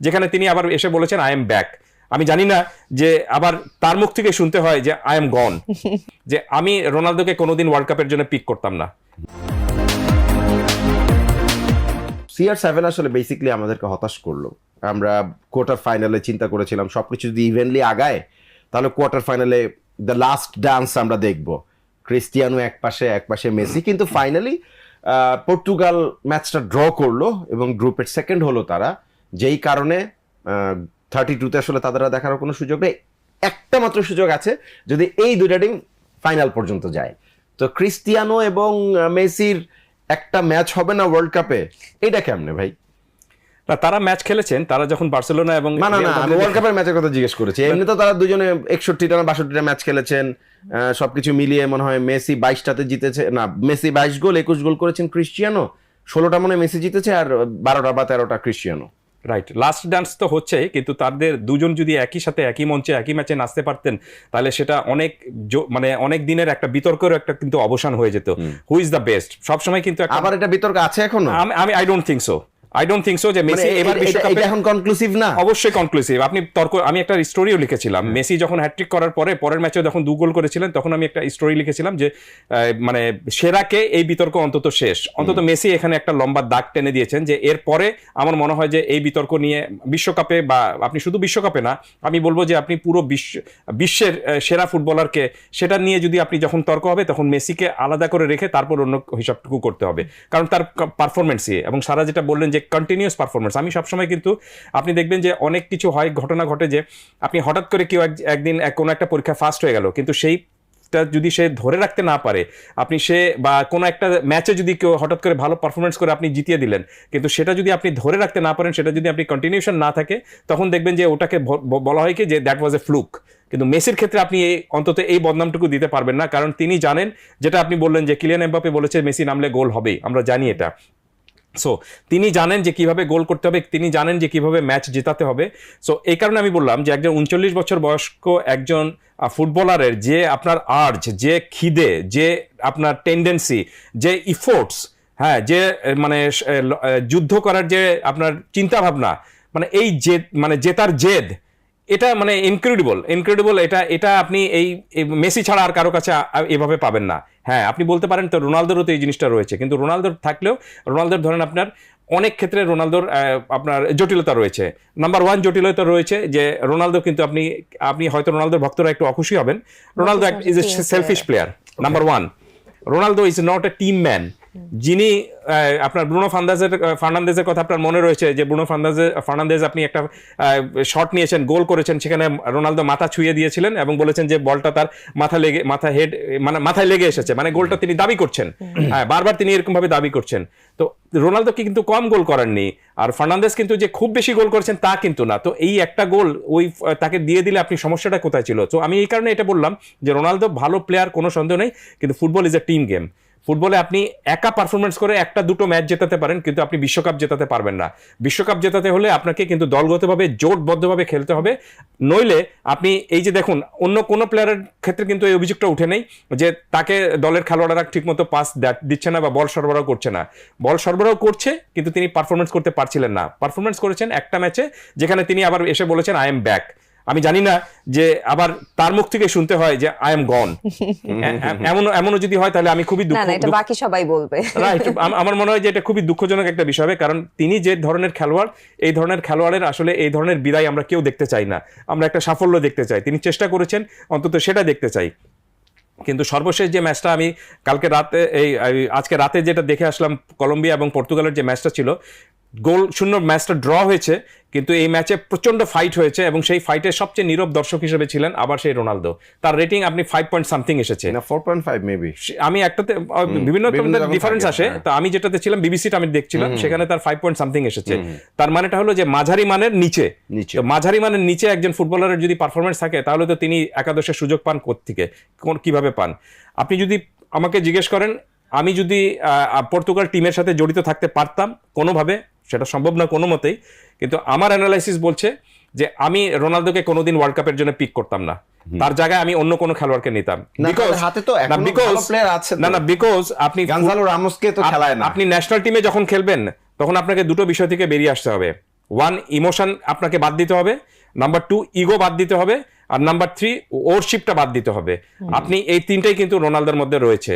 যেখানে তিনি আবার এসে বলেছেন আই এম ব্যাক। আমি জানি না যে আবার তার মুখ থেকে শুনতে হয় যে আই এম গন, যে আমি রোনালদোকে কোনোদিন ওয়ার্ল্ড কাপের জন্য পিক করতাম না। CR7 আসলে বেসিক্যালি আমাদেরকে হতাশ করলো। আমরা কোয়ার্টার ফাইনালে চিন্তা করেছিলাম সবকিছু যদি ইভেনলি আগায় তাহলে কোয়ার্টার ফাইনালে দ্য লাস্ট ডান্স আমরা দেখব, ক্রিস্টিয়ানো এক পাশে মেসি। কিন্তু ফাইনালি পর্তুগাল ম্যাচটা ড্র করলো এবং গ্রুপের সেকেন্ড হলো তারা, যেই কারণে 32-তে আসলে তাদের দেখার কোনো সুযোগ নেই। একটা মাত্র সুযোগ আছে যদি এই দুইটা টিম ফাইনাল পর্যন্ত যায়। তো ক্রিস্টিয়ানো এবং মেসির একটা ম্যাচ হবে না ওয়ার্ল্ড কাপে, এটা কেমনে ভাই? না, তারা ম্যাচ খেলেছেন, তারা যখন বার্সেলোনা এবং না আমি ওয়ার্ল্ড কাপের ম্যাচের কথা জিজ্ঞেস করেছি। এমনি তো তারা দুজনে 61টা না 62টা ম্যাচ খেলেছেন, সবকিছু মিলিয়ে মনে হয় মেসি 22টাতে জিতেছে, না মেসি 22 গোল 21 গোল করেছেন, ক্রিস্টিয়ানো 16টা মনে মেসি জিতেছে আর 12টা বা 13টা ক্রিস্টিয়ানো। রাইট, লাস্ট ডান্স তো হচ্ছে, কিন্তু তাদের দুজন যদি একই সাথে একই মঞ্চে একই ম্যাচে নাচতে পারতেন তাহলে সেটা মানে অনেক দিনের একটা বিতর্কের একটা কিন্তু অবসান হয়ে যেত। হু ইজ দ্য বেস্ট সবসময় কিন্তু আবার এটা বিতর্ক আছে এখনো। আমি আই ডোন্ট থিংক সো যে মেসি এবার বিশ্বকাপে এখন কনক্লুসিভ না। অবশ্যই কনক্লুসিভ। আপনি আমি একটা স্টোরিও লিখেছিলাম, মেসি যখন হ্যাটট্রিক করার পরের ম্যাচে যখন 2 গোল করেছিলেন তখন আমি একটা স্টোরি লিখেছিলাম যে মানে সেরাকে এই বিতর্ক অন্তত শেষ। অন্তত মেসি এখানে একটা লম্বা দাগ টেনে দিয়েছেন যে এরপরে আমার মনে হয় যে এই বিতর্ক নিয়ে বিশ্বকাপে, বা আপনি শুধু বিশ্বকাপে না, আমি বলবো যে আপনি পুরো বিশ্বের সেরা ফুটবলারকে সেটা নিয়ে যদি আপনি যখন তর্ক হবে তখন মেসিকে আলাদা করে রেখে তারপর অন্য হিসাবটুকু করতে হবে, কারণ তার পারফরমেন্সই এবং সারা যেটা বললেন যে কন্টিনিউয়াস পারফরমেন্স। আমি সবসময় কিন্তু আপনি দেখবেন যে অনেক কিছু হয়, ঘটনা ঘটে যে আপনি হঠাৎ করে কেউ একদিন কোনো একটা পরীক্ষা ফার্স্ট হয়ে গেল, কিন্তু সেইটা যদি সে ধরে রাখতে না পারে, আপনি বা কোনো একটা ম্যাচে যদি কেউ হঠাৎ করে ভালো পারফরমেন্স করে আপনি জিতিয়ে দিলেন, কিন্তু সেটা যদি আপনি ধরে রাখতে না পারেন, সেটা যদি আপনি কন্টিনিউশন না থাকে, তখন দেখবেন যে ওটাকে বলা হয় কি যে দ্যাট ওয়াজ এ ফ্লুক। কিন্তু মেসির ক্ষেত্রে আপনি অন্তত এই বদনামটুকু দিতে পারবেন না, কারণ তিনি জানেন, যেটা আপনি বললেন যে কিলিয়ান এমবাপ্পে বলেছে মেসি নামলে গোল হবেই, আমরা জানি এটা। সো তিনি জানেন যে কিভাবে গোল করতে হবে, তিনি জানেন যে কিভাবে ম্যাচ জেতাতে হবে। সো এই কারণে আমি বললাম যে একজন 39 বছর বয়স্ক একজন ফুটবলারের যে আপনার আর্জ, যে খিদে, যে আপনার টেন্ডেন্সি, যে ইফোর্টস, হ্যাঁ, যে মানে যুদ্ধ করার যে আপনার চিন্তা ভাবনা, মানে এই জেদ, মানে জেতার জেদ, এটা মানে ইনক্রেডিবল। এটা আপনি এই মেসি ছাড়া আর কারো কাছে এভাবে পাবেন না। হ্যাঁ, আপনি বলতে পারেন তো রোনালদোরও তো এই জিনিসটা রয়েছে, কিন্তু রোনালদোর থাকলেও রোনালদোর ধরেন আপনার অনেক ক্ষেত্রে রোনালদোর আপনার জটিলতা রয়েছে। নাম্বার 1 জটিলতা রয়েছে যে রোনালদো কিন্তু আপনি হয়তো রোনালদোর ভক্তরা একটু অখুশি হবেন, Ronaldo is a selfish player. Number 1, Ronaldo is not a team man. যিনি আপনার ব্রুনো ফার্নান্দেজের কথা আপনার মনে রয়েছে যে ব্রুনো ফার্নান্দেজ আপনি একটা শট নিয়েছেন, গোল করেছেন, সেখানে রোনালদো মাথা ছুঁয়ে দিয়েছিলেন এবং বলেছেন যে বলটা তার মাথায় লেগে এসেছে, মানে গোলটা তিনি দাবি করছেন। হ্যাঁ, বারবার তিনি এরকম ভাবে দাবি করছেন। তো রোনালদো কিন্তু কম গোল করেননি, আর ফার্নান্দেজ কিন্তু যে খুব বেশি গোল করেছেন তা কিন্তু না। তো এই একটা গোল তাকে দিয়ে দিলে আপনি সমস্যাটা কোথায় ছিল? তো আমি এই কারণে এটা বললাম যে রোনালদো ভালো প্লেয়ার, কোনো সন্দেহ নেই, কিন্তু football is a team game. ফুটবলে আপনি একা পারফরমেন্স করে 1-2 ম্যাচ জেতাতে পারেন, কিন্তু আপনি বিশ্বকাপ জেতাতে পারবেন না। বিশ্বকাপ জেতাতে হলে আপনাকে কিন্তু দলগতভাবে জোটবদ্ধভাবে খেলতে হবে, নইলে আপনি এই যে দেখুন অন্য কোনো প্লেয়ারের ক্ষেত্রে কিন্তু এই অভিযোগটা উঠে নেই যে তাকে দলের খেলোয়াড়রা ঠিকমতো পাস দিচ্ছে না বা বল সরবরাহ করছে না। বল সরবরাহ করছে, কিন্তু তিনি পারফরমেন্স করতে পারছিলেন না। পারফরমেন্স করেছেন একটা ম্যাচে, যেখানে তিনি আবার এসে বলেছেন আই এম ব্যাক। আমি জানি না যে আবার তার মুখ থেকে শুনতে হয় যে আই এম গন, এমনও যদি হয় তাহলে আমি খুবই বাকি সবাই বলবে। রাইট, আমার মনে হয় যে এটা খুবই দুঃখজনক একটা বিষয় হবে, কারণ তিনি যে ধরনের খেলোয়াড়, এই ধরনের খেলোয়াড়ের আসলে এই ধরনের বিদায় আমরা কেউ দেখতে চাই না। আমরা একটা সাফল্য দেখতে চাই, তিনি চেষ্টা করেছেন, অন্তত সেটা দেখতে চাই। কিন্তু সর্বশেষ যে ম্যাচটা আমি আজকে রাতে যেটা দেখে আসলাম, কলম্বিয়া এবং পর্তুগালের যে ম্যাচটা ছিল, গোল শূন্য ম্যাচটা ড্র হয়েছে, কিন্তু এই ম্যাচে প্রচন্ড ফাইট হয়েছে এবং সেই ফাইটের সবচেয়ে নীরব দর্শক হিসেবে ছিলেন আবার সেই রোনালদো। তার রেটিং আপনি 5.something এসেছে, না 4.5 মেবি। আমি একটাতে বিভিন্ন ডিফারেন্স আসে, তো আমি যেটাতে ছিলাম বিবিসিটা আমি দেখছিলাম, সেখানে তার 5.something এসেছে। তার মানেটা হলো যে মাঝারি মানের নিচে। মাঝারি মানের নিচে একজন ফুটবলারের যদি পারফরমেন্স থাকে তাহলে তো তিনি একাদশের সুযোগ পান কোত্থেকে, কিভাবে পান? আপনি যদি আমাকে জিজ্ঞেস করেন, আমি যদি পর্তুগাল টিমের সাথে জড়িত থাকতে পারতাম কোনোভাবে, সেটা সম্ভব না কোনো মতেই, কিন্তু আমার অ্যানালাইসিস বলছে যে আমি রোনালদোকে কোনোদিন ওয়ার্ল্ড কাপের জন্য পিক করতাম না, তার জায়গায় আমি অন্য কোনো খেলোয়াড়কে নিতাম। আপনি ন্যাশনাল টিমে যখন খেলবেন তখন আপনাকে দুটো বিষয় থেকে বেরিয়ে আসতে হবে। ওয়ান, ইমোশন আপনাকে বাদ দিতে হবে, নাম্বার 2 ইগো বাদ দিতে হবে, আর নাম্বার 3 ওরশিপটা বাদ দিতে হবে। আপনি এই তিনটাই কিন্তু রোনালদোর মধ্যে রয়েছে।